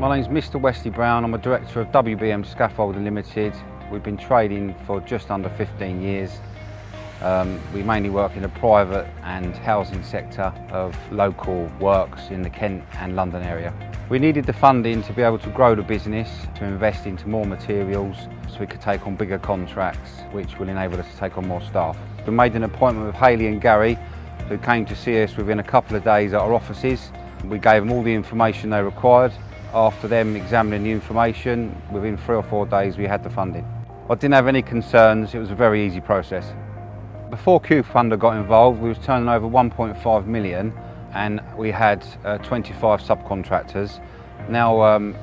My name's Mr. Wesley Brown. I'm a director of WBM Scaffolding Limited. We've been trading for just under 15 years. We mainly work in the private and housing sector of local works in the Kent and London area. We needed the funding to be able to grow the business, to invest into more materials, so we could take on bigger contracts, which will enable us to take on more staff. We made an appointment with Hayley and Gary, who came to see us within a couple of days at our offices. We gave them all the information they required. After them examining the information, within 3 or 4 days we had the funding. I didn't have any concerns, it was a very easy process. Before CubeFunder got involved, we was turning over 1.5 million and we had 25 subcontractors. Now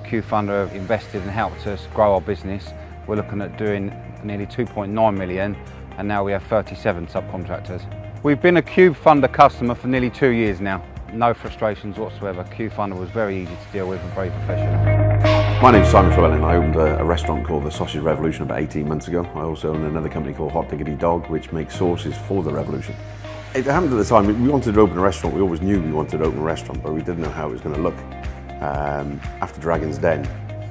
CubeFunder have invested and helped us grow our business. We're looking at doing nearly 2.9 million and now we have 37 subcontractors. We've been a CubeFunder customer for nearly 2 years now. No frustrations whatsoever. CubeFunder was very easy to deal with and very professional. My name's Simon Llewellyn. I owned a restaurant called the Sausage Revolution about 18 months ago. I also own another company called Diggity Dog, which makes sauces for the revolution. It happened at the time, we wanted to open a restaurant. We always knew we wanted to open a restaurant, but we didn't know how it was going to look. After Dragon's Den,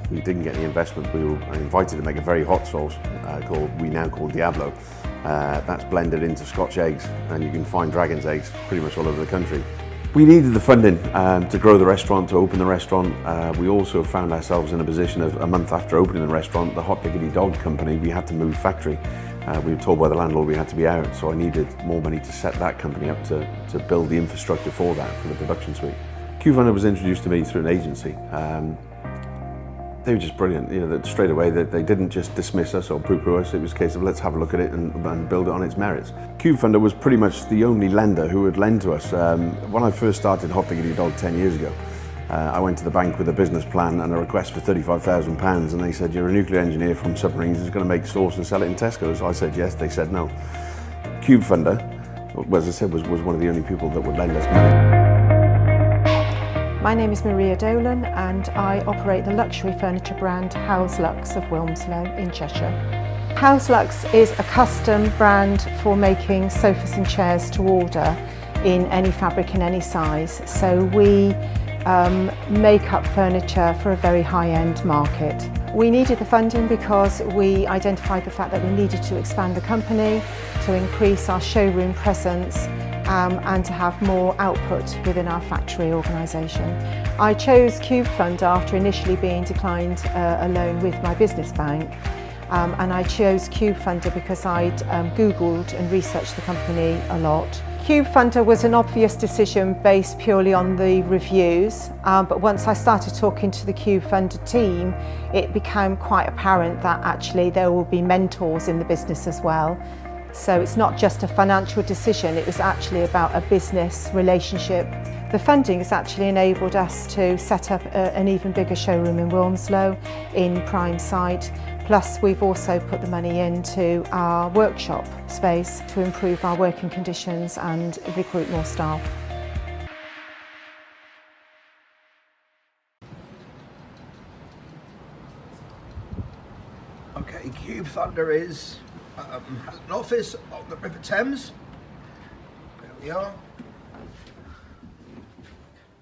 we didn't get any investment. We were invited to make a very hot sauce we now call Diablo. That's blended into Scotch eggs, and you can find Dragon's eggs pretty much all over the country. We needed the funding to grow the restaurant, to open the restaurant. We also found ourselves in a position of a month after opening the restaurant, the Diggity Dog company, we had to move factory. We were told by the landlord we had to be out, so I needed more money to set that company up to build the infrastructure for that, for the production suite. CubeFunder was introduced to me through an agency. They were just brilliant, you know, that straight away they didn't just dismiss us or poo-poo us. It was a case of let's have a look at it and build it on its merits. CubeFunder was pretty much the only lender who would lend to us. When I first started Diggity Dog 10 years ago, I went to the bank with a business plan and a request for £35,000 and they said, you're a nuclear engineer from submarines who's going to make sauce and sell it in Tesco's. I said yes, they said no. CubeFunder, as I said, was one of the only people that would lend us money. My name is Maria Dolan and I operate the luxury furniture brand House Lux of Wilmslow in Cheshire. House Lux is a custom brand for making sofas and chairs to order in any fabric in any size. So we make up furniture for a very high-end market. We needed the funding because we identified the fact that we needed to expand the company, to increase our showroom presence and to have more output within our factory organisation. I chose CubeFunder after initially being declined a loan with my business bank, and I chose CubeFunder because I'd Googled and researched the company a lot. CubeFunder was an obvious decision based purely on the reviews, but once I started talking to the CubeFunder team, it became quite apparent that actually there will be mentors in the business as well. So it's not just a financial decision, it was actually about a business relationship. The funding has actually enabled us to set up an even bigger showroom in Wilmslow in prime site. Plus we've also put the money into our workshop space to improve our working conditions and recruit more staff. Okay, CubeFunder has an office on the River Thames. There we are.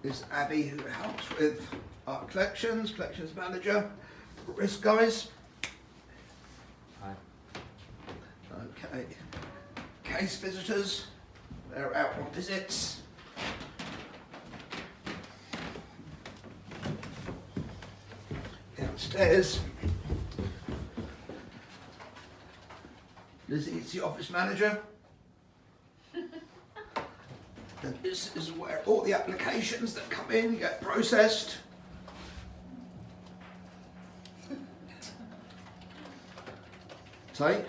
This is Abby, who helps with our collections manager, risk guys. Hi. Okay, case visitors, they're out on visits. Downstairs, Lizzie's the office manager. And this is where all the applications that come in get processed. Say?